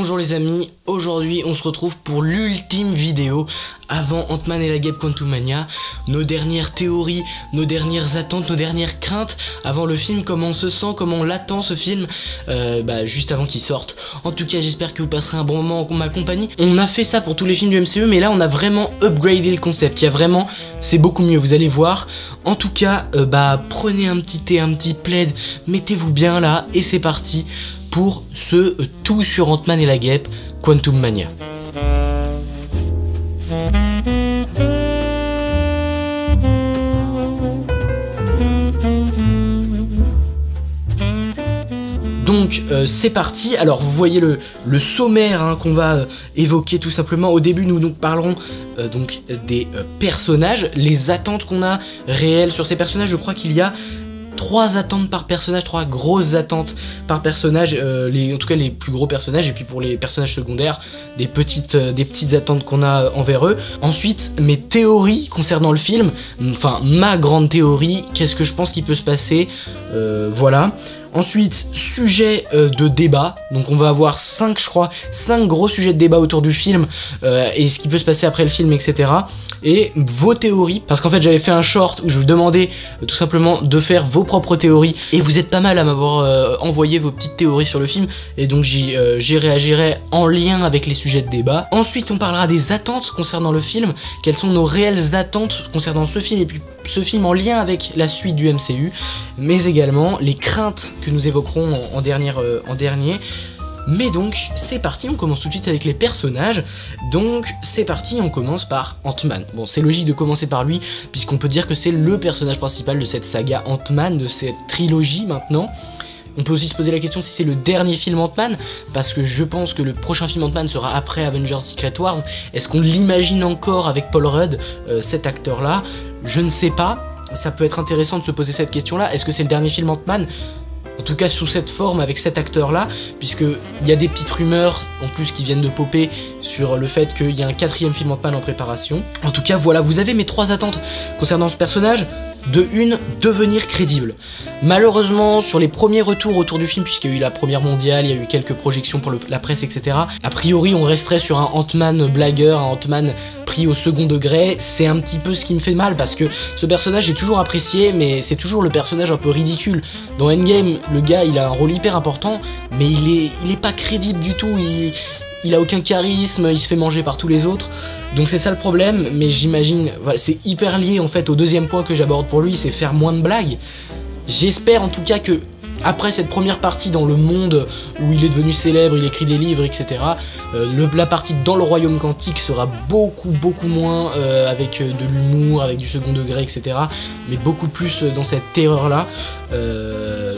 Bonjour les amis, aujourd'hui on se retrouve pour l'ultime vidéo avant Ant-Man et la Guêpe Quantumania. Nos dernières théories, nos dernières attentes, nos dernières craintes avant le film, comment on se sent, comment on l'attend ce film, juste avant qu'il sorte. En tout cas j'espère que vous passerez un bon moment en ma compagnie. On a fait ça pour tous les films du MCU, mais là on a vraiment upgradé le concept. Il y a vraiment, c'est beaucoup mieux, vous allez voir. En tout cas, prenez un petit thé, un petit plaid, mettez-vous bien là et c'est parti pour ce tout sur Ant-Man et la Guêpe Quantumania. Donc c'est parti. Alors vous voyez le sommaire qu'on va évoquer tout simplement. Au début nous parlerons donc des personnages, les attentes qu'on a réelles sur ces personnages. Je crois qu'il y a 3 attentes par personnage, 3 grosses attentes par personnage, en tout cas les plus gros personnages, et puis pour les personnages secondaires, des petites attentes qu'on a envers eux. Ensuite, mes théories concernant le film, enfin ma grande théorie, qu'est-ce que je pense qu'il peut se passer, voilà. Ensuite, sujet de débat, donc on va avoir 5 gros sujets de débat autour du film, et ce qui peut se passer après le film, etc. Et vos théories, parce qu'en fait j'avais fait un short où je vous demandais tout simplement de faire vos propres théories, et vous êtes pas mal à m'avoir envoyé vos petites théories sur le film, et donc j'y réagirai en lien avec les sujets de débat. Ensuite on parlera des attentes concernant le film, quelles sont nos réelles attentes concernant ce film, et puis ce film en lien avec la suite du MCU, mais également les craintes que nous évoquerons en dernier. Mais donc c'est parti, on commence tout de suite avec les personnages. Donc c'est parti, on commence par Ant-Man. Bon, c'est logique de commencer par lui, puisqu'on peut dire que c'est le personnage principal de cette saga Ant-Man, de cette trilogie maintenant. On peut aussi se poser la question si c'est le dernier film Ant-Man, parce que je pense que le prochain film Ant-Man sera après Avengers Secret Wars. Est-ce qu'on l'imagine encore avec Paul Rudd, cet acteur-là? Je ne sais pas, ça peut être intéressant de se poser cette question-là. Est-ce que c'est le dernier film Ant-Man? En tout cas sous cette forme, avec cet acteur-là, puisqu'il y a des petites rumeurs en plus qui viennent de popper sur le fait qu'il y a un 4e film Ant-Man en préparation. En tout cas voilà, vous avez mes 3 attentes concernant ce personnage. De une, devenir crédible. Malheureusement, sur les premiers retours autour du film, puisqu'il y a eu la première mondiale, il y a eu quelques projections pour la presse, etc. A priori, on resterait sur un Ant-Man blagueur, un Ant-Man pris au second degré. C'est un petit peu ce qui me fait mal, parce que ce personnage est toujours apprécié, mais c'est toujours le personnage un peu ridicule. Dans Endgame, le gars, il a un rôle hyper important, mais il est pas crédible du tout. Il a aucun charisme, il se fait manger par tous les autres. Donc c'est ça le problème, mais j'imagine, voilà, c'est hyper lié en fait au deuxième point que j'aborde pour lui, c'est faire moins de blagues. J'espère en tout cas que après cette première partie dans le monde où il est devenu célèbre, il écrit des livres, etc. La partie dans le royaume quantique sera beaucoup moins avec de l'humour, avec du second degré, etc. Mais beaucoup plus dans cette terreur là.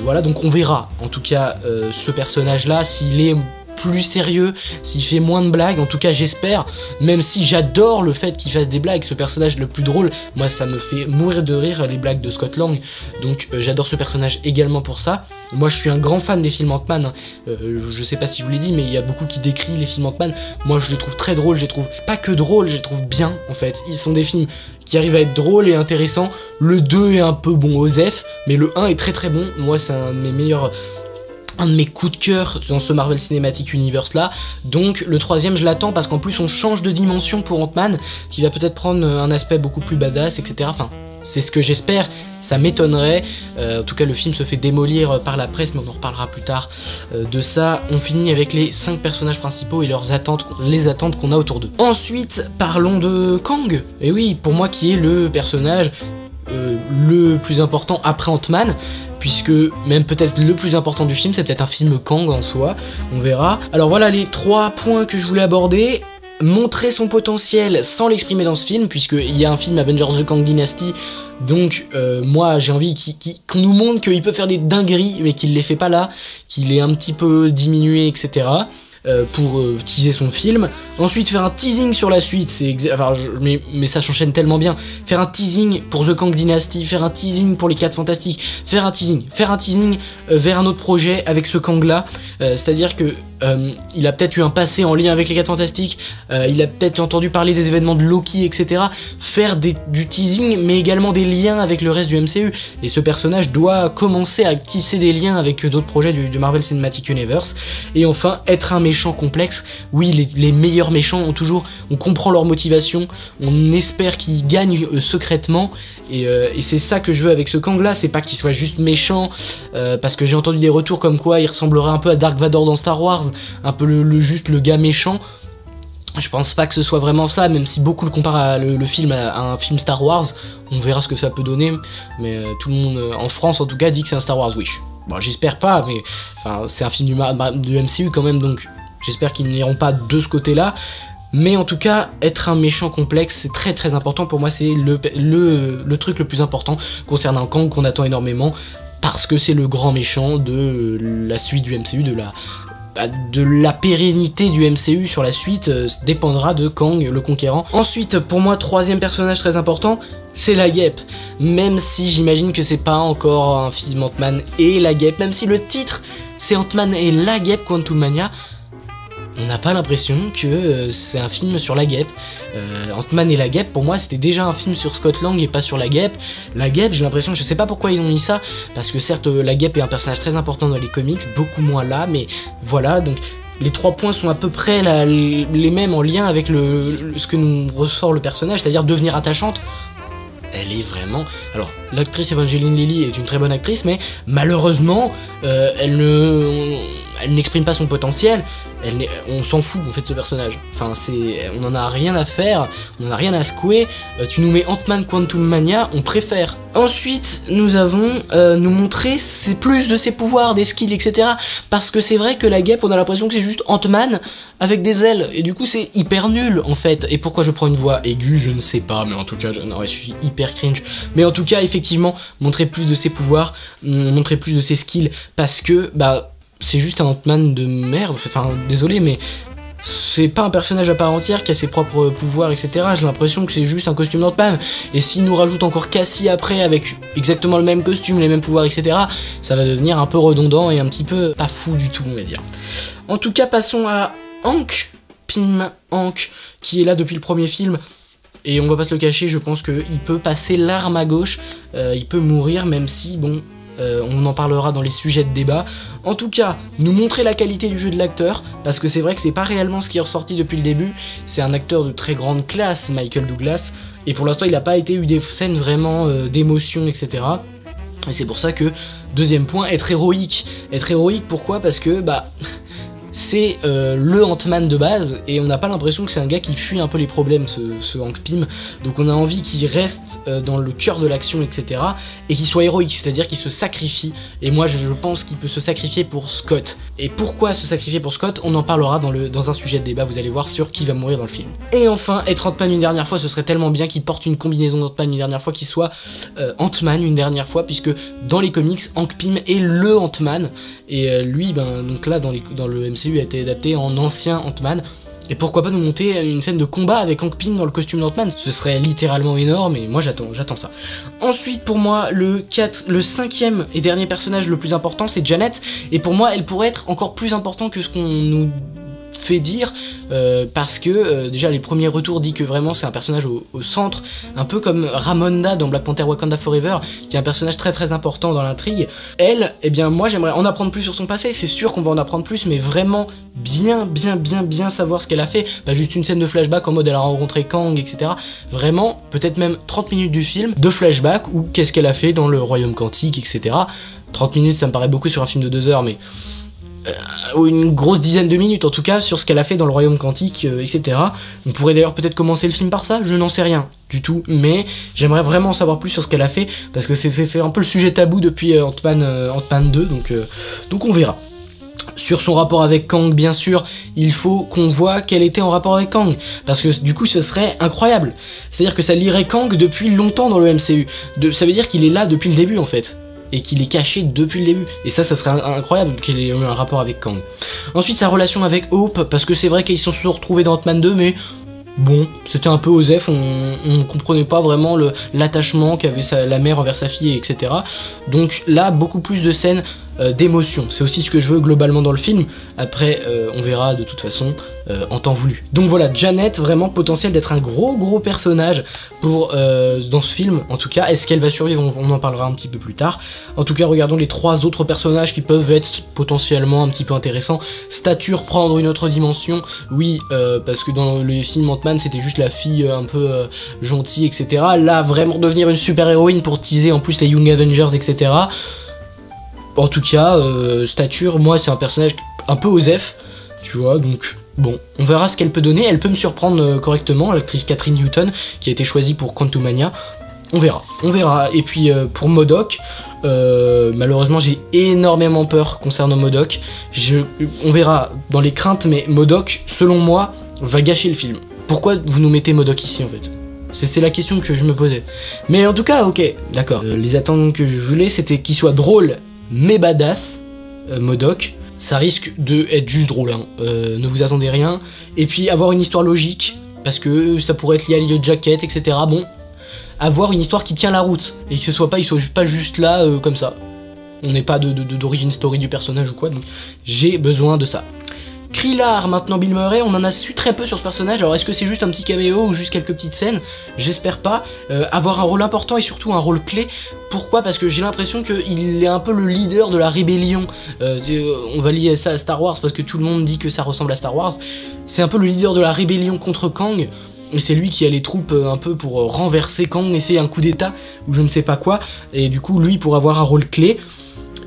Voilà, donc on verra en tout cas ce personnage là, s'il est plus sérieux, s'il fait moins de blagues. En tout cas j'espère, même si j'adore le fait qu'il fasse des blagues, ce personnage le plus drôle, moi ça me fait mourir de rire les blagues de Scott Lang, donc j'adore ce personnage également pour ça. Moi je suis un grand fan des films Ant-Man, je sais pas si je vous l'ai dit, mais il y a beaucoup qui décrivent les films Ant-Man. Moi je les trouve très drôles, je les trouve pas que drôles, je les trouve bien en fait. Ils sont des films qui arrivent à être drôles et intéressants. Le 2 est un peu bon osef, mais le 1 est très bon. Moi c'est un de mes coups de cœur dans ce Marvel Cinematic Universe là. Donc le 3e je l'attends, parce qu'en plus on change de dimension pour Ant-Man, qui va peut-être prendre un aspect beaucoup plus badass, etc. Enfin c'est ce que j'espère, ça m'étonnerait. En tout cas le film se fait démolir par la presse, mais on en reparlera plus tard de ça. On finit avec les 5 personnages principaux et leurs attentes, les attentes qu'on a autour d'eux. Ensuite parlons de Kang, et oui, pour moi qui est le personnage le plus important après Ant-Man, puisque même peut-être le plus important du film, c'est peut-être un film Kang en soi, on verra. Alors voilà les 3 points que je voulais aborder. Montrer son potentiel sans l'exprimer dans ce film, puisqu'il y a un film Avengers The Kang Dynasty, donc moi j'ai envie qu'on nous montre qu'il peut faire des dingueries, mais qu'il les fait pas là, qu'il est un petit peu diminué, etc. Pour teaser son film. Ensuite faire un teasing sur la suite, mais ça s'enchaîne tellement bien. Faire un teasing pour The Kang Dynasty, faire un teasing pour les 4 Fantastiques, faire un teasing vers un autre projet avec ce Kang là, c'est à dire que il a peut-être eu un passé en lien avec les 4 Fantastiques, il a peut-être entendu parler des événements de Loki, etc. Faire du teasing, mais également des liens avec le reste du MCU. Et ce personnage doit commencer à tisser des liens avec d'autres projets du Marvel Cinematic Universe. Et enfin, être un méchant complexe. Oui, les meilleurs méchants ont toujours... On comprend leur motivation, on espère qu'ils gagnent secrètement. Et c'est ça que je veux avec ce Kang là, c'est pas qu'il soit juste méchant, parce que j'ai entendu des retours comme quoi il ressemblerait un peu à Dark Vador dans Star Wars, un peu juste le gars méchant. Je pense pas que ce soit vraiment ça, même si beaucoup le comparent le film à un film Star Wars. On verra ce que ça peut donner, mais tout le monde, en France en tout cas, dit que c'est un Star Wars Wish. Bon, j'espère pas, mais enfin, c'est un film du MCU quand même, donc j'espère qu'ils n'iront pas de ce côté-là. Mais en tout cas, être un méchant complexe, c'est très très important. Pour moi, c'est le truc le plus important concernant Kang qu'on attend énormément, parce que c'est le grand méchant de la suite du MCU, de la pérennité du MCU sur la suite dépendra de Kang le Conquérant. Ensuite, pour moi, troisième personnage très important, c'est la Guêpe. Même si j'imagine que c'est pas encore un film Ant-Man et la Guêpe, même si le titre c'est Ant-Man et la Guêpe Quantumania, on n'a pas l'impression que c'est un film sur la Guêpe. Ant-Man et la Guêpe, pour moi, c'était déjà un film sur Scott Lang et pas sur la Guêpe. La Guêpe, j'ai l'impression, je sais pas pourquoi ils ont mis ça, parce que certes, la Guêpe est un personnage très important dans les comics, beaucoup moins là, mais voilà, donc les 3 points sont à peu près les mêmes en lien avec ce que nous ressort le personnage, c'est-à-dire devenir attachante. Elle est vraiment... Alors, l'actrice Evangeline Lilly est une très bonne actrice, mais malheureusement, elle n'exprime pas son potentiel. On s'en fout en fait de ce personnage. Enfin, on en a rien à faire, on en a rien à secouer. Tu nous mets Ant-Man Quantumania, on préfère. Ensuite, nous avons nous montrer plus de ses pouvoirs, des skills, etc. Parce que c'est vrai que la Guêpe, on a l'impression que c'est juste Ant-Man avec des ailes. Et du coup, c'est hyper nul en fait. Et pourquoi je prends une voix aiguë, je ne sais pas. Mais en tout cas, je suis hyper cringe. Mais en tout cas, effectivement, montrer plus de ses pouvoirs, montrer plus de ses skills. Parce que, bah... c'est juste un Ant-Man de merde, enfin désolé, mais c'est pas un personnage à part entière qui a ses propres pouvoirs, etc. J'ai l'impression que c'est juste un costume d'Ant-Man. Et s'il nous rajoute encore Cassie après avec exactement le même costume, les mêmes pouvoirs, etc., ça va devenir un peu redondant et un petit peu pas fou du tout, on va dire. En tout cas, passons à Hank Pym, Hank, qui est là depuis le premier film. Et on va pas se le cacher, je pense qu'il peut passer l'arme à gauche, il peut mourir, même si, bon... on en parlera dans les sujets de débat. En tout cas, nous montrer la qualité du jeu de l'acteur, parce que c'est vrai que c'est pas réellement ce qui est ressorti depuis le début. C'est un acteur de très grande classe, Michael Douglas, et pour l'instant il n'a pas eu des scènes vraiment d'émotion, etc. Et c'est pour ça que, deuxième point, être héroïque. Être héroïque, pourquoi? Parce que, bah... c'est le Ant-Man de base, et on n'a pas l'impression que c'est un gars qui fuit un peu les problèmes, ce Hank Pym. Donc on a envie qu'il reste dans le cœur de l'action, etc. et qu'il soit héroïque, c'est-à-dire qu'il se sacrifie. Et moi je pense qu'il peut se sacrifier pour Scott. Et pourquoi se sacrifier pour Scott? On en parlera dans un sujet de débat, vous allez voir, sur qui va mourir dans le film. Et enfin, être Ant-Man une dernière fois, ce serait tellement bien qu'il porte une combinaison d'Ant-Man une dernière fois, qu'il soit Ant-Man une dernière fois, puisque dans les comics, Hank Pym est le Ant-Man. Et lui, ben, donc là, dans le MCU, a été adapté en ancien Ant-Man. Et pourquoi pas nous monter une scène de combat avec Hank Pym dans le costume d'Ant-Man? Ce serait littéralement énorme, et moi j'attends ça. Ensuite, pour moi, le 5e et dernier personnage le plus important, c'est Janet. Et pour moi, elle pourrait être encore plus important que ce qu'on nous fait dire, parce que déjà les premiers retours disent que vraiment c'est un personnage au centre, un peu comme Ramonda dans Black Panther Wakanda Forever, qui est un personnage très très important dans l'intrigue. Elle, eh bien moi j'aimerais en apprendre plus sur son passé, c'est sûr qu'on va en apprendre plus, mais vraiment bien savoir ce qu'elle a fait, pas juste une scène de flashback en mode elle a rencontré Kang, etc. Vraiment, peut-être même 30 minutes du film de flashback, ou qu'est-ce qu'elle a fait dans le royaume quantique, etc. 30 minutes ça me paraît beaucoup sur un film de 2 heures, mais une grosse dizaine de minutes en tout cas sur ce qu'elle a fait dans le royaume quantique, etc. On pourrait d'ailleurs peut-être commencer le film par ça, je n'en sais rien du tout, mais j'aimerais vraiment en savoir plus sur ce qu'elle a fait, parce que c'est un peu le sujet tabou depuis Ant-Man 2, donc on verra. Sur son rapport avec Kang, bien sûr, il faut qu'on voit qu'elle était en rapport avec Kang, parce que du coup ce serait incroyable, c'est-à-dire que ça lierait Kang depuis longtemps dans le MCU, ça veut dire qu'il est là depuis le début en fait, et qu'il est caché depuis le début, et ça serait incroyable qu'il ait eu un rapport avec Kang. Ensuite, sa relation avec Hope, parce que c'est vrai qu'ils se sont retrouvés dans Ant-Man 2, mais bon, c'était un peu osef, on comprenait pas vraiment l'attachement qu'avait la mère envers sa fille, etc. Donc là, beaucoup plus de scènes d'émotion. C'est aussi ce que je veux globalement dans le film. Après, on verra de toute façon en temps voulu. Donc voilà, Janet, vraiment potentiel d'être un gros personnage pour dans ce film. En tout cas, est-ce qu'elle va survivre? On en parlera un petit peu plus tard. En tout cas, regardons les 3 autres personnages qui peuvent être potentiellement un petit peu intéressants. Stature, prendre une autre dimension. Oui, parce que dans les films Ant-Man, c'était juste la fille un peu gentille, etc. Là, vraiment devenir une super héroïne pour teaser en plus les Young Avengers, etc. En tout cas, Stature, moi, c'est un personnage un peu osef, tu vois, donc bon, on verra ce qu'elle peut donner. Elle peut me surprendre correctement, l'actrice Catherine Newton, qui a été choisie pour Quantumania. On verra. Et puis pour MODOK, malheureusement j'ai énormément peur concernant MODOK. On verra dans les craintes, mais MODOK, selon moi, va gâcher le film. Pourquoi vous nous mettez MODOK ici en fait? C'est la question que je me posais. Mais en tout cas, ok, d'accord. Les attentes que je voulais, c'était qu'il soit drôle, mais badass, MODOK. Ça risque de être juste drôle, hein. Ne vous attendez rien. Et puis avoir une histoire logique, parce que ça pourrait être lié à Yellow Jacket, etc. Bon, avoir une histoire qui tient la route, et que ce soit pas, il soit pas juste là, comme ça. On n'est pas d'origine story du personnage ou quoi, donc j'ai besoin de ça. Krillard, maintenant Bill Murray, on en a su très peu sur ce personnage, alors est-ce que c'est juste un petit caméo ou juste quelques petites scènes? J'espère pas. Avoir un rôle important et surtout un rôle clé. Pourquoi? Parce que j'ai l'impression qu'il est un peu le leader de la rébellion. On va lier ça à Star Wars parce que tout le monde dit que ça ressemble à Star Wars. C'est un peu le leader de la rébellion contre Kang. Et c'est lui qui a les troupes un peu pour renverser Kang, essayer un coup d'état ou je ne sais pas quoi. Et du coup, lui pour avoir un rôle clé.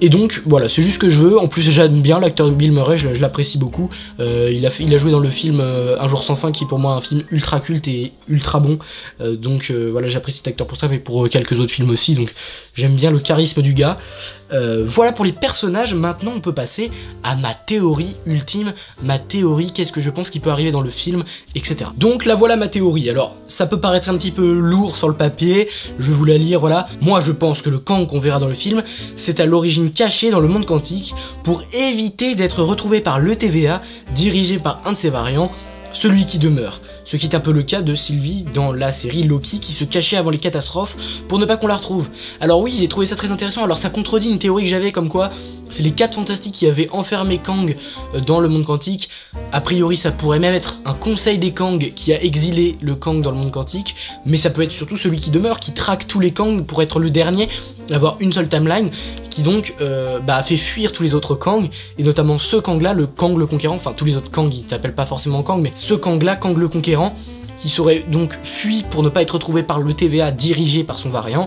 Et donc voilà, c'est juste ce que je veux. En plus j'aime bien l'acteur Bill Murray, je l'apprécie beaucoup. Il a joué dans le film Un jour sans fin, qui est pour moi un film ultra culte et ultra bon. Voilà, j'apprécie cet acteur pour ça, mais pour quelques autres films aussi. Donc j'aime bien le charisme du gars. Voilà pour les personnages. Maintenant on peut passer à ma théorie ultime. Ma théorie, qu'est-ce que je pense qui peut arriver dans le film, etc. Donc là voilà ma théorie. Alors ça peut paraître un petit peu lourd sur le papier, je vais vous la lire, voilà. Moi je pense que le Kang qu'on verra dans le film, c'est à l'origine caché dans le monde quantique pour éviter d'être retrouvé par le TVA, dirigé par un de ses variants, celui qui demeure. Ce qui est un peu le cas de Sylvie dans la série Loki, qui se cachait avant les catastrophes pour ne pas qu'on la retrouve. Alors oui, j'ai trouvé ça très intéressant. Alors ça contredit une théorie que j'avais, comme quoi c'est les 4 fantastiques qui avaient enfermé Kang dans le monde quantique. A priori ça pourrait même être un conseil des Kang qui a exilé le Kang dans le monde quantique, mais ça peut être surtout celui qui demeure, qui traque tous les Kang pour être le dernier, avoir une seule timeline, qui donc fait fuir tous les autres Kang, et notamment ce Kang là, le Kang le Conquérant. Enfin tous les autres Kang ils s'appellent pas forcément Kang, mais ce Kang là, Kang le Conquérant, qui serait donc fui pour ne pas être retrouvé par le TVA dirigé par son variant,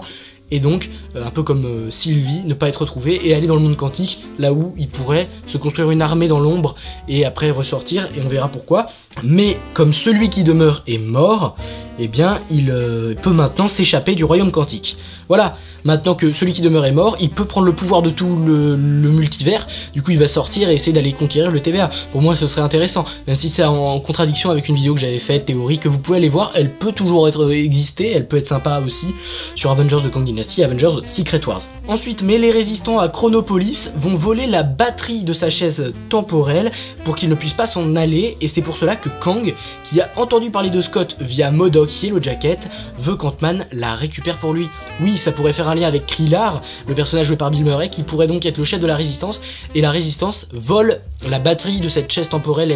et donc un peu comme Sylvie, ne pas être retrouvé et aller dans le monde quantique, là où il pourrait se construire une armée dans l'ombre et après ressortir, et on verra pourquoi. Mais comme celui qui demeure est mort, eh bien il peut maintenant s'échapper du royaume quantique. Voilà, maintenant que celui qui demeure est mort, il peut prendre le pouvoir de tout le multivers, du coup il va sortir et essayer d'aller conquérir le TVA. Pour moi ce serait intéressant, même si c'est en contradiction avec une vidéo que j'avais faite, théorie, que vous pouvez aller voir, elle peut toujours exister, elle peut être sympa aussi, sur Avengers de Kang Dynasty, Avengers Secret Wars. Ensuite, mais les résistants à Chronopolis vont voler la batterie de sa chaise temporelle pour qu'il ne puisse pas s'en aller, et c'est pour cela que Kang, qui a entendu parler de Scott via MODOK Yellow Jacket, veut qu'Ant-Man la récupère pour lui. Oui, ça pourrait faire un lien avec Krillard, le personnage joué par Bill Murray, qui pourrait donc être le chef de la Résistance, et la Résistance vole la batterie de cette chaise temporelle,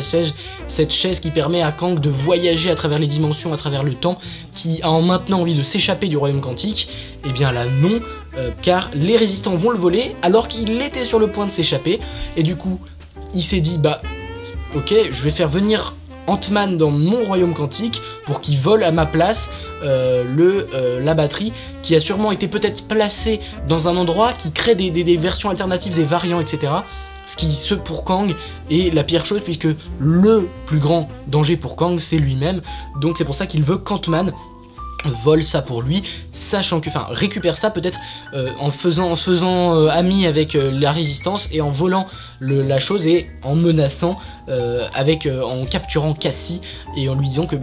cette chaise qui permet à Kang de voyager à travers les dimensions, à travers le temps, qui a maintenant envie de s'échapper du royaume quantique. Et bien là non, car les résistants vont le voler alors qu'il était sur le point de s'échapper, et du coup il s'est dit bah ok, je vais faire venir Ant-Man dans mon royaume quantique pour qu'il vole à ma place la batterie, qui a sûrement été peut-être placée dans un endroit qui crée des versions alternatives, des variants, etc. Ce pour Kang est la pire chose, puisque le plus grand danger pour Kang c'est lui-même. Donc c'est pour ça qu'il veut qu'Ant-Man vole ça pour lui, sachant que, récupère ça peut-être en se faisant ami avec la Résistance, et en volant la chose, et en menaçant en capturant Cassie, et en lui disant que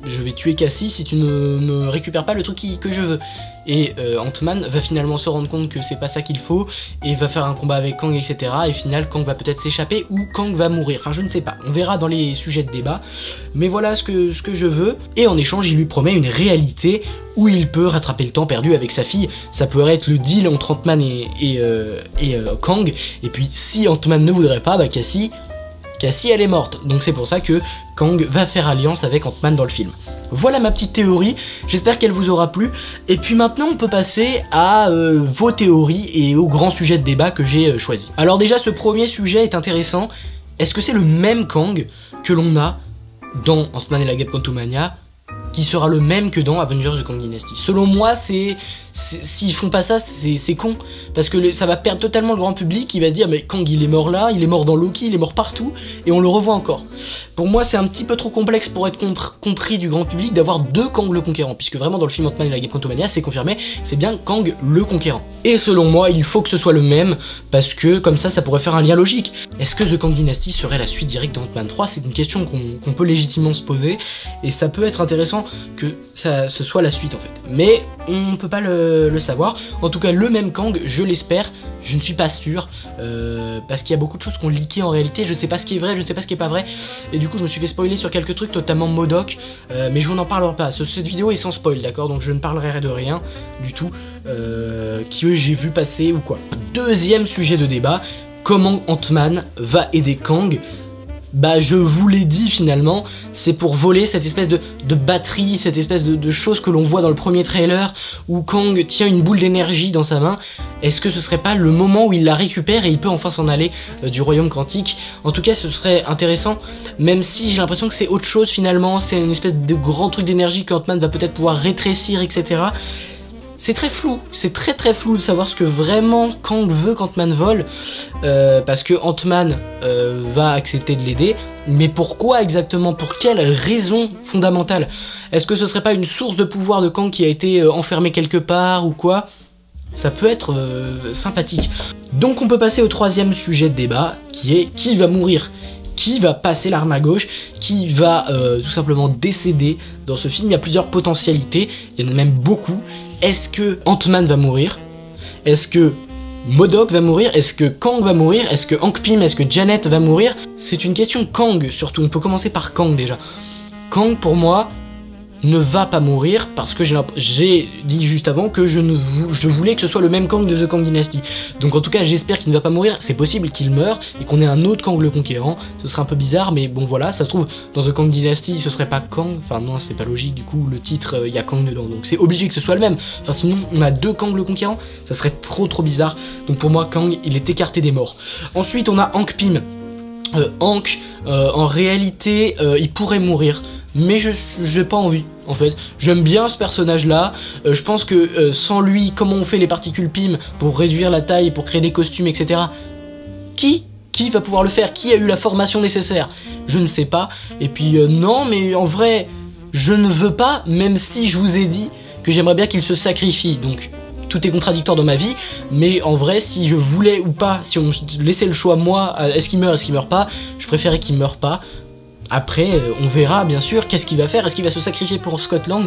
je vais tuer Cassie si tu ne me récupères pas le truc que je veux. Et Ant-Man va finalement se rendre compte que c'est pas ça qu'il faut, et va faire un combat avec Kang, etc. Et au final, Kang va peut-être s'échapper, ou Kang va mourir, enfin je ne sais pas, on verra dans les sujets de débat. Mais voilà ce que je veux, et en échange il lui promet une réalité où il peut rattraper le temps perdu avec sa fille. Ça pourrait être le deal entre Ant-Man et Kang, et puis si Ant-Man ne voudrait pas, bah Cassie elle est morte. Donc c'est pour ça que Kang va faire alliance avec Ant-Man dans le film. Voilà ma petite théorie, j'espère qu'elle vous aura plu. Et puis maintenant on peut passer à vos théories et aux grands sujets de débat que j'ai choisis. Alors déjà ce premier sujet est intéressant. Est-ce que c'est le même Kang que l'on a dans Ant-Man et la Guêpe Quantumania, qui sera le même que dans Avengers The Kang Dynasty? Selon moi, s'ils font pas ça, c'est con, parce que ça va perdre totalement le grand public, qui va se dire mais Kang il est mort là, il est mort dans Loki, il est mort partout, et on le revoit encore. Pour moi c'est un petit peu trop complexe pour être compris du grand public d'avoir deux Kang le Conquérant, puisque vraiment dans le film Ant-Man et la Guêpe Quantumania, c'est confirmé, c'est bien Kang le Conquérant. Et selon moi, il faut que ce soit le même, parce que comme ça pourrait faire un lien logique. Est-ce que The Kang Dynasty serait la suite directe d'Ant-Man 3? C'est une question qu'on peut légitimement se poser, et ça peut être intéressant que ce soit la suite en fait. Mais on peut pas le savoir. En tout cas, le même Kang, je l'espère. Je ne suis pas sûr, parce qu'il y a beaucoup de choses qu'on leaké en réalité. Je sais pas ce qui est vrai, je ne sais pas ce qui est pas vrai. Et du coup, je me suis fait spoiler sur quelques trucs, notamment MODOK. Mais je vous en parlerai pas. Cette vidéo est sans spoil, d'accord? Donc je ne parlerai de rien du tout que j'ai vu passer ou quoi. Deuxième sujet de débat, comment Ant-Man va aider Kang? Bah je vous l'ai dit finalement, c'est pour voler cette espèce de batterie, cette espèce de chose que l'on voit dans le premier trailer, où Kang tient une boule d'énergie dans sa main. Est-ce que ce serait pas le moment où il la récupère et il peut enfin s'en aller du royaume quantique? En tout cas ce serait intéressant, même si j'ai l'impression que c'est autre chose finalement, c'est une espèce de grand truc d'énergie que Ant-Man va peut-être pouvoir rétrécir, etc. C'est très flou, c'est très flou de savoir ce que vraiment Kang veut qu'Ant-Man vole, parce que Ant-Man va accepter de l'aider, mais pourquoi exactement? Pour quelle raison fondamentale? Est-ce que ce serait pas une source de pouvoir de Kang qui a été enfermé quelque part ou quoi? Ça peut être sympathique. Donc on peut passer au troisième sujet de débat, qui est qui va mourir? Qui va passer l'arme à gauche? Qui va tout simplement décéder dans ce film? Il y a plusieurs potentialités, il y en a même beaucoup. Est-ce que Ant-Man va mourir? Est-ce que MODOK va mourir? Est-ce que Kang va mourir? Est-ce que Hank Pym, est-ce que Janet va mourir? C'est une question Kang surtout, on peut commencer par Kang déjà. Kang pour moi ne va pas mourir parce que j'ai dit juste avant que je voulais que ce soit le même Kang de The Kang Dynasty. Donc en tout cas j'espère qu'il ne va pas mourir, c'est possible qu'il meure et qu'on ait un autre Kang le Conquérant, ce serait un peu bizarre mais bon voilà, ça se trouve dans The Kang Dynasty ce serait pas Kang, enfin non c'est pas logique du coup le titre il y a Kang dedans donc c'est obligé que ce soit le même, enfin sinon on a deux Kang le Conquérant, ça serait trop bizarre, donc pour moi Kang il est écarté des morts. Ensuite on a Hank Pym. Hank en réalité il pourrait mourir, mais j'ai pas envie en fait. J'aime bien ce personnage là, je pense que sans lui, comment on fait les particules Pym pour réduire la taille, pour créer des costumes, etc. Qui va pouvoir le faire? Qui a eu la formation nécessaire? Je ne sais pas. Et puis non, mais en vrai, je ne veux pas, même si je vous ai dit que j'aimerais bien qu'il se sacrifie, donc tout est contradictoire dans ma vie, mais en vrai, si je voulais ou pas, si on me laissait le choix moi, est-ce qu'il meurt, est-ce qu'il meurt pas, je préférais qu'il meure pas. Après, on verra bien sûr qu'est-ce qu'il va faire, est-ce qu'il va se sacrifier pour Scott Lang,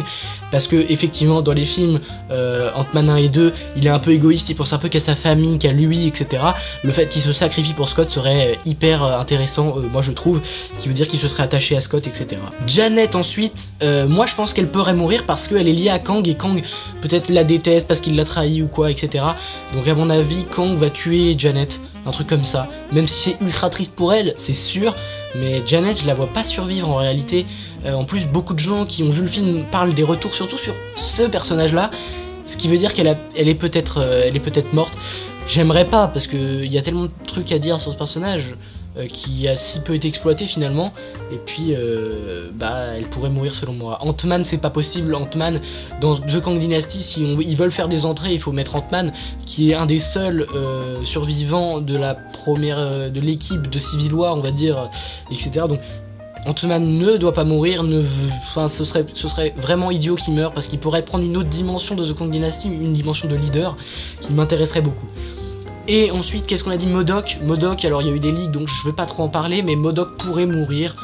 parce que effectivement dans les films Ant-Man 1 et 2, il est un peu égoïste, il pense un peu qu'à sa famille, qu'à lui, etc. Le fait qu'il se sacrifie pour Scott serait hyper intéressant, moi je trouve, ce qui veut dire qu'il se serait attaché à Scott, etc. Janet ensuite, moi je pense qu'elle pourrait mourir parce qu'elle est liée à Kang, et Kang peut-être la déteste parce qu'il l'a trahi ou quoi, etc. Donc à mon avis, Kang va tuer Janet, un truc comme ça, même si c'est ultra triste pour elle, c'est sûr, mais Janet je la vois pas survivre en réalité. En plus beaucoup de gens qui ont vu le film parlent des retours surtout sur ce personnage là, ce qui veut dire qu'elle est peut-être morte. J'aimerais pas parce que il y a tellement de trucs à dire sur ce personnage qui a si peu été exploité finalement, et puis bah elle pourrait mourir selon moi. Ant-Man c'est pas possible, Ant-Man dans The Kang Dynasty, si ils veulent faire des entrées il faut mettre Ant-Man qui est un des seuls survivants de la première de l'équipe de Civil War on va dire, etc. Donc Ant-Man ne doit pas mourir, enfin ce serait vraiment idiot qu'il meure parce qu'il pourrait prendre une autre dimension de The Kang Dynasty, une dimension de leader qui m'intéresserait beaucoup. Et ensuite, qu'est-ce qu'on a dit? MODOK, alors il y a eu des leaks donc je vais pas trop en parler, mais MODOK pourrait mourir.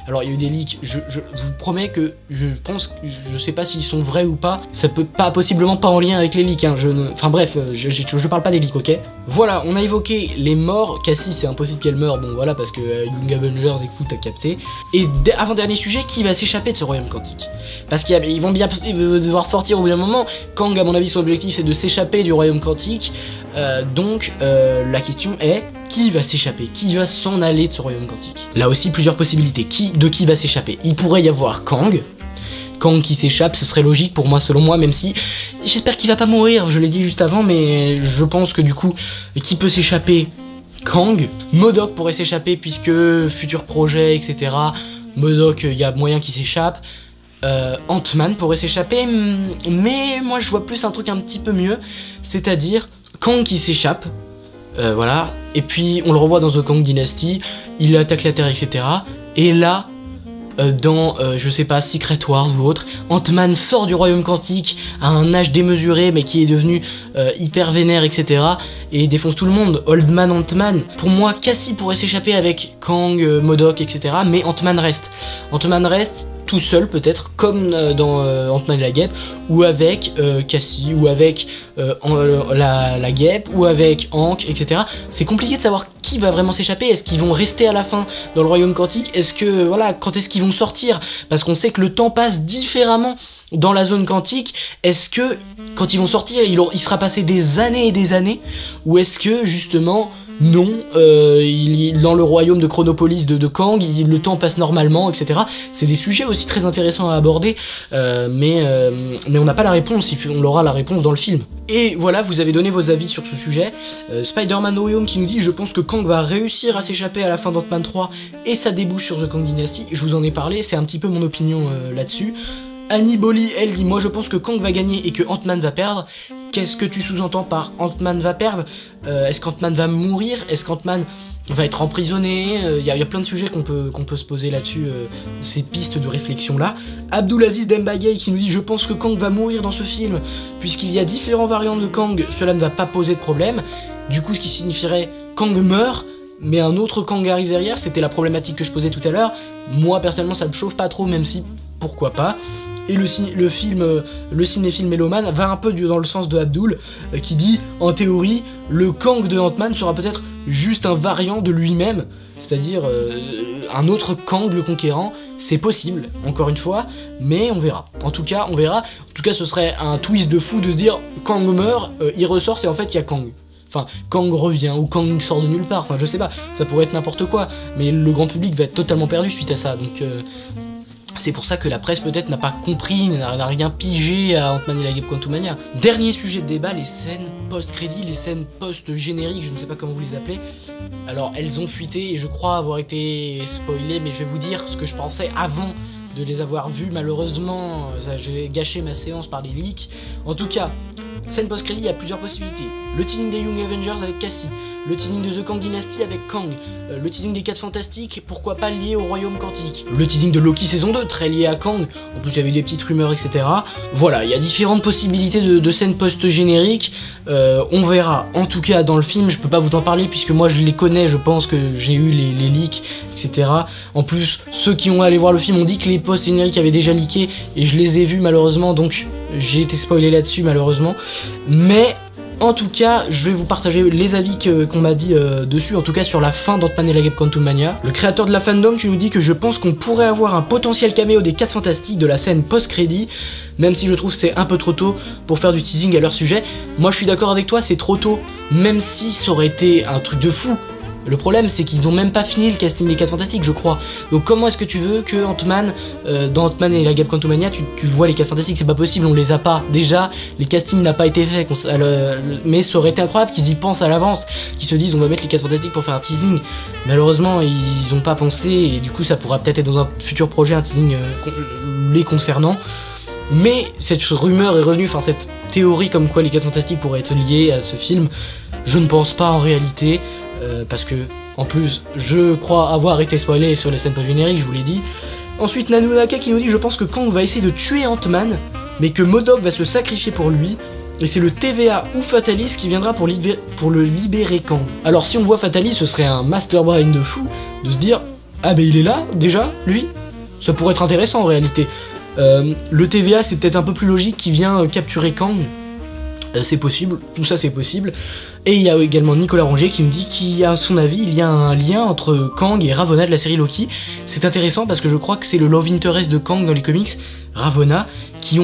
Alors il y a eu des leaks, je vous promets que je pense, je sais pas s'ils sont vrais ou pas, ça peut pas, possiblement pas en lien avec les leaks, hein, enfin bref, je parle pas des leaks, ok. Voilà, on a évoqué les morts, Cassie c'est impossible qu'elle meure, bon voilà, parce que Young Avengers, écoute, t'as capté. Et avant-dernier sujet, qui va s'échapper de ce royaume quantique? Parce qu'ils vont bien devoir sortir au bout d'un moment. Kang, à mon avis, son objectif c'est de s'échapper du royaume quantique, donc la question est, qui va s'échapper? Qui va s'en aller de ce royaume quantique? Là aussi, plusieurs possibilités. De qui va s'échapper? Il pourrait y avoir Kang. Kang qui s'échappe, ce serait logique pour moi, selon moi, même si j'espère qu'il va pas mourir, je l'ai dit juste avant, mais je pense que du coup, qui peut s'échapper? Kang. MODOK pourrait s'échapper puisque futur projet, etc. MODOK, il y a moyen qu'il s'échappe. Ant-Man pourrait s'échapper, mais moi je vois plus un truc un petit peu mieux, c'est-à-dire Kang qui s'échappe. Voilà, et puis on le revoit dans The Kang Dynasty, il attaque la Terre, etc. Et là, dans, je sais pas, Secret Wars ou autre, Ant-Man sort du royaume quantique à un âge démesuré, mais qui est devenu hyper vénère, etc. Et défonce tout le monde. Old Man Ant-Man. Pour moi, Cassie pourrait s'échapper avec Kang, MODOK, etc. Mais Ant-Man reste. Ant-Man reste tout seul peut-être, comme dans Ant-Man et la Guêpe, ou avec Cassie, ou avec la Guêpe, ou avec Hank, etc. C'est compliqué de savoir qui va vraiment s'échapper. Est-ce qu'ils vont rester à la fin dans le royaume quantique? Est-ce que, voilà, quand est-ce qu'ils vont sortir? Parce qu'on sait que le temps passe différemment dans la zone quantique. Est-ce que, quand ils vont sortir, il sera passé des années et des années? Ou est-ce que, justement, non, dans le royaume de Chronopolis de Kang, le temps passe normalement, etc. C'est des sujets aussi très intéressants à aborder, mais on n'a pas la réponse, on aura la réponse dans le film. Et voilà, vous avez donné vos avis sur ce sujet. Spider-Man No Way Home qui nous dit « Je pense que Kang va réussir à s'échapper à la fin d'Ant-Man 3 et ça débouche sur The Kang Dynasty ». Je vous en ai parlé, c'est un petit peu mon opinion là-dessus. Annie Bolly, elle dit « Moi je pense que Kang va gagner et que Ant-Man va perdre ». Qu'est-ce que tu sous-entends par Ant-Man va perdre? Est-ce qu'Ant-Man va mourir? Est-ce qu'Ant-Man va être emprisonné? Il y a plein de sujets qu'on peut se poser là-dessus, ces pistes de réflexion-là. Abdulaziz Dembagay qui nous dit « Je pense que Kang va mourir dans ce film, puisqu'il y a différents variantes de Kang, cela ne va pas poser de problème. » Du coup, ce qui signifierait Kang meurt, mais un autre Kang arrive derrière, c'était la problématique que je posais tout à l'heure. Moi, personnellement, ça me chauffe pas trop, même si, pourquoi pas. Et le cinéphile mélomane va un peu dans le sens de Abdul, qui dit, en théorie, le Kang de Ant-Man sera peut-être juste un variant de lui-même, c'est-à-dire un autre Kang le conquérant. C'est possible, encore une fois, mais on verra. En tout cas, on verra. En tout cas, ce serait un twist de fou de se dire, Kang meurt, il ressort et en fait, il y a Kang. Enfin, Kang revient, ou Kang sort de nulle part, enfin je sais pas, ça pourrait être n'importe quoi, mais le grand public va être totalement perdu suite à ça, donc... c'est pour ça que la presse peut-être n'a pas compris, n'a rien pigé à Ant-Man et la Guêpe Quantumania. Dernier sujet de débat, les scènes post-crédit, les scènes post-génériques, je ne sais pas comment vous les appelez. Alors elles ont fuité et je crois avoir été spoilées, mais je vais vous dire ce que je pensais avant de les avoir vues. Malheureusement, j'ai gâché ma séance par les leaks. En tout cas, scène post-crédit, il y a plusieurs possibilités. Le teasing des Young Avengers avec Cassie, le teasing de The Kang Dynasty avec Kang, le teasing des 4 Fantastiques, pourquoi pas lié au Royaume Quantique, le teasing de Loki saison 2, très lié à Kang, en plus il y avait des petites rumeurs, etc. Voilà, il y a différentes possibilités de scènes post-génériques, on verra. En tout cas, dans le film, je peux pas vous en parler puisque moi je les connais, je pense que j'ai eu les leaks, etc. En plus, ceux qui ont allé voir le film ont dit que les post-génériques avaient déjà leaké et je les ai vus malheureusement, donc j'ai été spoilé là-dessus malheureusement. Mais en tout cas, je vais vous partager les avis qu'on m'a dit dessus, en tout cas sur la fin d'Ant-Man et la Guêpe Quantumania. Le créateur de la fandom, tu nous dis que je pense qu'on pourrait avoir un potentiel caméo des 4 Fantastiques de la scène post-crédit, même si je trouve c'est un peu trop tôt pour faire du teasing à leur sujet. Moi je suis d'accord avec toi, c'est trop tôt, même si ça aurait été un truc de fou. Le problème c'est qu'ils ont même pas fini le casting des 4 Fantastiques, je crois. Donc comment est-ce que tu veux que Ant-Man, dans Ant-Man et la Guêpe Quantumania, tu vois les 4 Fantastiques? C'est pas possible, on les a pas. Déjà, les castings n'ont pas été faits, mais ça aurait été incroyable qu'ils y pensent à l'avance, qu'ils se disent on va mettre les 4 Fantastiques pour faire un teasing. Malheureusement, ils ont pas pensé et du coup ça pourra peut-être être dans un futur projet, un teasing les concernant. Mais cette rumeur est revenue, enfin cette théorie comme quoi les 4 Fantastiques pourraient être liés à ce film, je ne pense pas en réalité. Parce que, en plus, je crois avoir été spoilé sur les scènes post-génériques, je vous l'ai dit. Ensuite, Nanunaka qui nous dit « Je pense que Kang va essayer de tuer Ant-Man, mais que MODOK va se sacrifier pour lui, et c'est le TVA ou Fatalis qui viendra pour le libérer Kang. » Alors si on voit Fatalis, ce serait un master brain de fou, de se dire Ah bah il est là, déjà, lui. Ça pourrait être intéressant en réalité. Le TVA c'est peut-être un peu plus logique, qui vient capturer Kang. C'est possible, tout ça c'est possible. Et il y a également Nicolas Rongier qui me dit qu'à son avis, il y a un lien entre Kang et Ravonna de la série Loki. C'est intéressant parce que je crois que c'est le love interest de Kang dans les comics, Ravonna,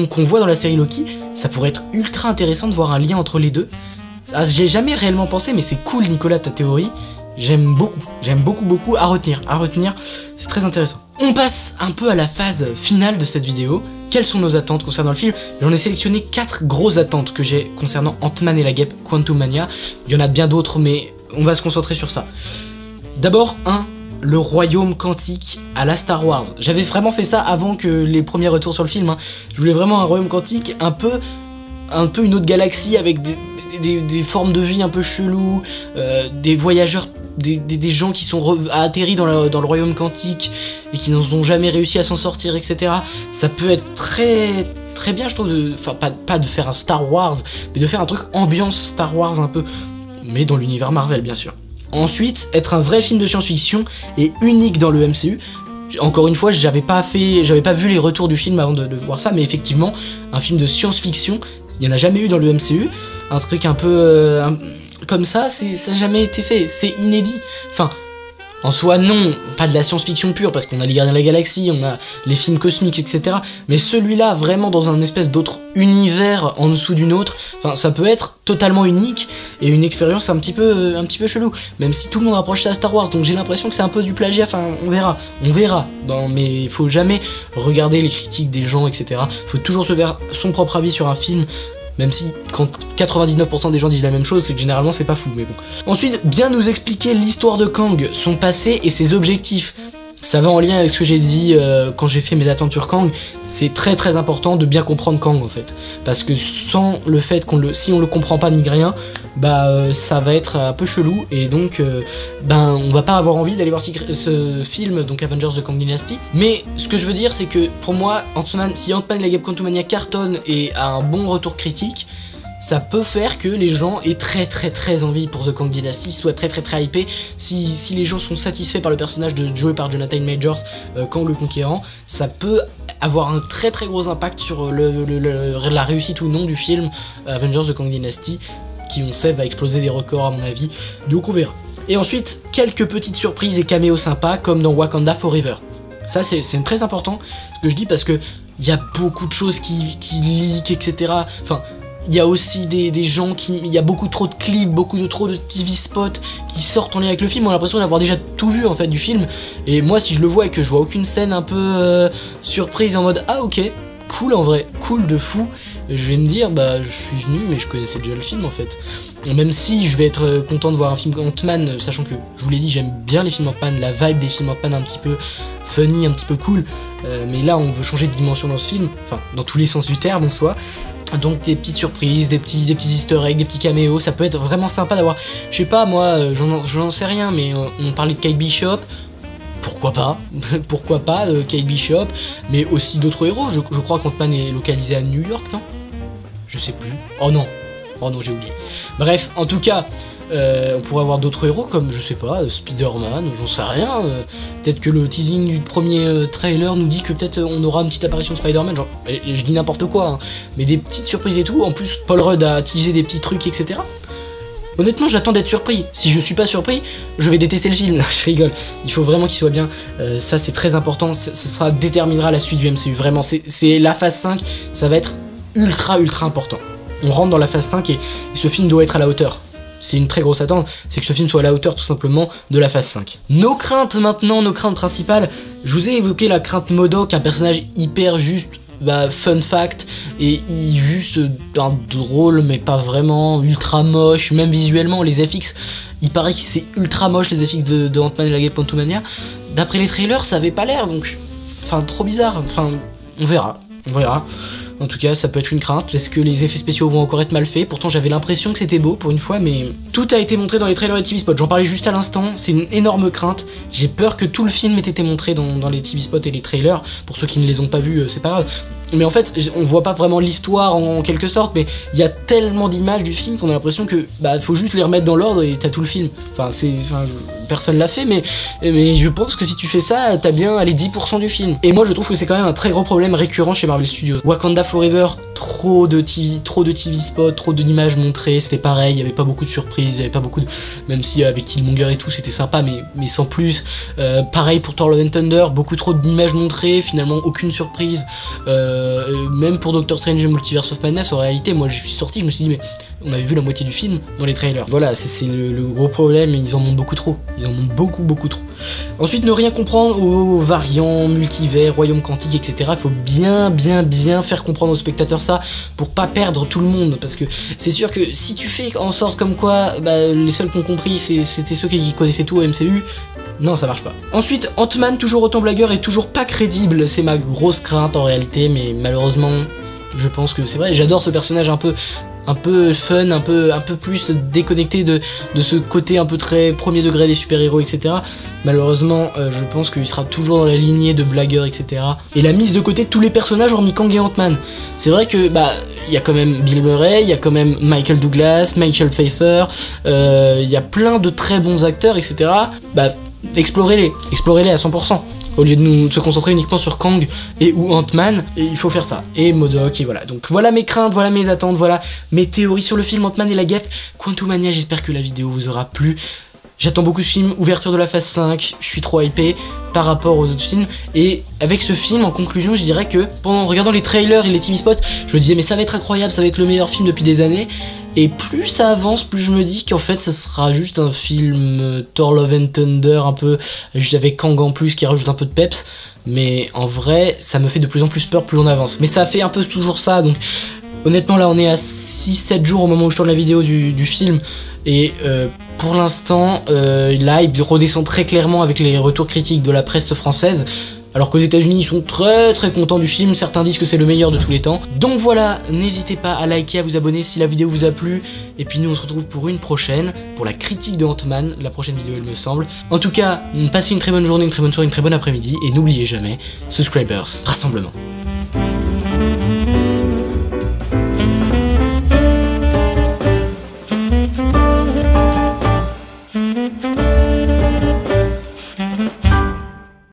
qu'on voit dans la série Loki. Ça pourrait être ultra intéressant de voir un lien entre les deux. Ah, j'ai jamais réellement pensé, mais c'est cool Nicolas ta théorie. J'aime beaucoup, à retenir, c'est très intéressant. On passe un peu à la phase finale de cette vidéo. Quelles sont nos attentes concernant le film? J'en ai sélectionné 4 grosses attentes que j'ai concernant Ant-Man et la Guêpe Quantumania. Il y en a bien d'autres, mais on va se concentrer sur ça. D'abord, le royaume quantique à la Star Wars. J'avais vraiment fait ça avant que les premiers retours sur le film. Je voulais vraiment un royaume quantique un peu une autre galaxie avec des formes de vie un peu cheloues, des voyageurs, des gens qui sont atterris dans le royaume quantique et qui n'ont jamais réussi à s'en sortir, etc. Ça peut être très bien, je trouve, enfin pas de faire un Star Wars, mais de faire un truc ambiance Star Wars un peu, mais dans l'univers Marvel bien sûr. Ensuite, être un vrai film de science-fiction et unique dans le MCU. Encore une fois, j'avais pas vu les retours du film avant de voir ça, mais effectivement, un film de science-fiction, il n'y en a jamais eu dans le MCU. Un truc un peu comme ça, ça n'a jamais été fait, c'est inédit. Enfin, en soi non, pas de la science-fiction pure, parce qu'on a les Gardiens de la Galaxie, on a les films cosmiques, etc. Mais celui-là, vraiment dans un espèce d'autre univers en dessous d'une autre, enfin, ça peut être totalement unique et une expérience un petit peu chelou. Même si tout le monde rapproche ça à Star Wars, donc j'ai l'impression que c'est un peu du plagiat. Enfin, on verra. Mais il faut jamais regarder les critiques des gens, etc. Il faut toujours se faire son propre avis sur un film. Même si quand 99% des gens disent la même chose, c'est que généralement c'est pas fou, mais bon. Ensuite, bien nous expliquer l'histoire de Kang, son passé et ses objectifs. Ça va en lien avec ce que j'ai dit quand j'ai fait mes attentes sur Kang. C'est très important de bien comprendre Kang en fait. Parce que sans le fait si on le comprend pas ni rien, ça va être un peu chelou. Et donc on va pas avoir envie d'aller voir ce film, donc Avengers The Kang Dynasty. Mais ce que je veux dire, c'est que pour moi, si Ant-Man et la Guêpe Quantumania cartonne et a un bon retour critique, ça peut faire que les gens aient très envie pour The Kang Dynasty, soient très hypés. Si les gens sont satisfaits par le personnage joué par Jonathan Majors, Kang le Conquérant, ça peut avoir un très gros impact sur la réussite ou non du film Avengers The Kang Dynasty, qui on sait va exploser des records à mon avis, donc on verra. Et ensuite, quelques petites surprises et caméos sympas, comme dans Wakanda Forever. Ça c'est très important, ce que je dis, parce que il y a beaucoup de choses qui leak, etc. Enfin, il y a aussi des gens il y a beaucoup trop de clips, trop de TV spots qui sortent en lien avec le film. On a l'impression d'avoir déjà tout vu en fait du film. Et moi, si je le vois et que je vois aucune scène un peu surprise en mode ah ok, cool en vrai, cool de fou, je vais me dire je suis venu mais je connaissais déjà le film en fait. Même si je vais être content de voir un film Ant-Man, sachant que je vous l'ai dit, j'aime bien les films Ant-Man, la vibe des films Ant-Man un petit peu funny, un petit peu cool. Mais là, on veut changer de dimension dans ce film, enfin dans tous les sens du terme en soi. Donc des petites surprises, des petits easter eggs, des petits caméos, ça peut être vraiment sympa d'avoir, je sais pas moi, j'en sais rien, mais on parlait de Kate Bishop, pourquoi pas Kate Bishop, mais aussi d'autres héros. Je crois qu'Ant-Man est localisé à New York, non? Je sais plus. Oh non, j'ai oublié. Bref, en tout cas, on pourrait avoir d'autres héros comme, je sais pas, Spider-Man, j'en sais rien. Peut-être que le teasing du premier trailer nous dit que peut-être on aura une petite apparition de Spider-Man, genre, je dis n'importe quoi, mais des petites surprises et tout. En plus, Paul Rudd a teasé des petits trucs, etc. Honnêtement, j'attends d'être surpris. Si je suis pas surpris, je vais détester le film. Je rigole. Il faut vraiment qu'il soit bien. Ça, c'est très important. Ça déterminera la suite du MCU. Vraiment, c'est la phase 5. Ça va être ultra important. On rentre dans la phase 5 et ce film doit être à la hauteur. C'est une très grosse attente, c'est que ce film soit à la hauteur tout simplement de la phase 5. Nos craintes maintenant, nos craintes principales. Je vous ai évoqué la crainte MODOK, un personnage hyper juste, fun fact, et juste drôle mais pas vraiment, ultra moche, même visuellement, les FX, il paraît que c'est ultra moche les FX de Ant-Man et la Guêpe Quantumania. D'après les trailers, ça avait pas l'air, donc, trop bizarre, on verra. En tout cas, ça peut être une crainte. Est-ce que les effets spéciaux vont encore être mal faits? Pourtant, j'avais l'impression que c'était beau pour une fois, mais tout a été montré dans les trailers et TV spots. J'en parlais juste à l'instant, c'est une énorme crainte. J'ai peur que tout le film ait été montré dans les TV spots et les trailers. Pour ceux qui ne les ont pas vus, c'est pas grave. mais en fait on voit pas vraiment l'histoire en quelque sorte, mais il y a tellement d'images du film qu'on a l'impression que bah faut juste les remettre dans l'ordre et t'as tout le film. Enfin personne l'a fait, mais je pense que si tu fais ça, t'as bien les 10% du film. Et moi je trouve que c'est quand même un très gros problème récurrent chez Marvel Studios. Wakanda Forever, trop de TV spots, trop d'images montrées, c'était pareil, il y avait pas beaucoup de surprises, il y avait pas beaucoup de... Même si avec Killmonger et tout c'était sympa, mais sans plus. Pareil pour Thor Love and Thunder, beaucoup trop d'images montrées, finalement aucune surprise. Même pour Doctor Strange Multiverse of Madness, en réalité, moi je suis sorti, je me suis dit mais on avait vu la moitié du film dans les trailers. Voilà, c'est le gros problème, ils en montrent beaucoup trop. Ils en montrent beaucoup trop. Ensuite, ne rien comprendre aux variants, multivers, royaume quantique, etc. Il faut bien faire comprendre aux spectateurs ça pour pas perdre tout le monde. Parce que c'est sûr que si tu fais en sorte comme quoi les seuls qui ont compris c'était ceux qui connaissaient tout au MCU, non, ça marche pas. Ensuite, Ant-Man, toujours autant blagueur et toujours pas crédible. C'est ma grosse crainte en réalité, mais malheureusement, je pense que c'est vrai. J'adore ce personnage un peu fun, un peu plus déconnecté de ce côté un peu très premier degré des super-héros, etc. Malheureusement, je pense qu'il sera toujours dans la lignée de blagueurs, etc. Et la mise de côté de tous les personnages hormis Kang et Ant-Man. C'est vrai que, il y a quand même Bill Murray, il y a quand même Michael Douglas, Michael Pfeiffer, il y a plein de très bons acteurs, etc. Explorez-les à 100%. Au lieu de se concentrer uniquement sur Kang et ou Ant-Man, il faut faire ça. Et MODOK, et voilà. Donc voilà mes craintes, voilà mes attentes, voilà mes théories sur le film Ant-Man et la Guêpe. Quantumania, j'espère que la vidéo vous aura plu. J'attends beaucoup ce film, ouverture de la phase 5, je suis trop hypé par rapport aux autres films. Et avec ce film, en conclusion, je dirais que en regardant les trailers et les TV spots, je me disais mais ça va être incroyable, ça va être le meilleur film depuis des années. Et plus ça avance, plus je me dis qu'en fait ça sera juste un film Thor Love and Thunder, un peu juste avec Kang en plus qui rajoute un peu de peps. Mais en vrai, ça me fait de plus en plus peur plus on avance. Mais ça fait un peu toujours ça, donc honnêtement là on est à 6-7 jours au moment où je tourne la vidéo du film. Et pour l'instant, là il redescend très clairement avec les retours critiques de la presse française. Alors qu'aux États-Unis ils sont très contents du film, certains disent que c'est le meilleur de tous les temps. Donc voilà, n'hésitez pas à liker, à vous abonner si la vidéo vous a plu. Et puis nous on se retrouve pour une prochaine, pour la critique de Ant-Man, la prochaine vidéo il me semble. En tout cas, passez une très bonne journée, une très bonne soirée, une très bonne après-midi. Et n'oubliez jamais, subscribers, rassemblement.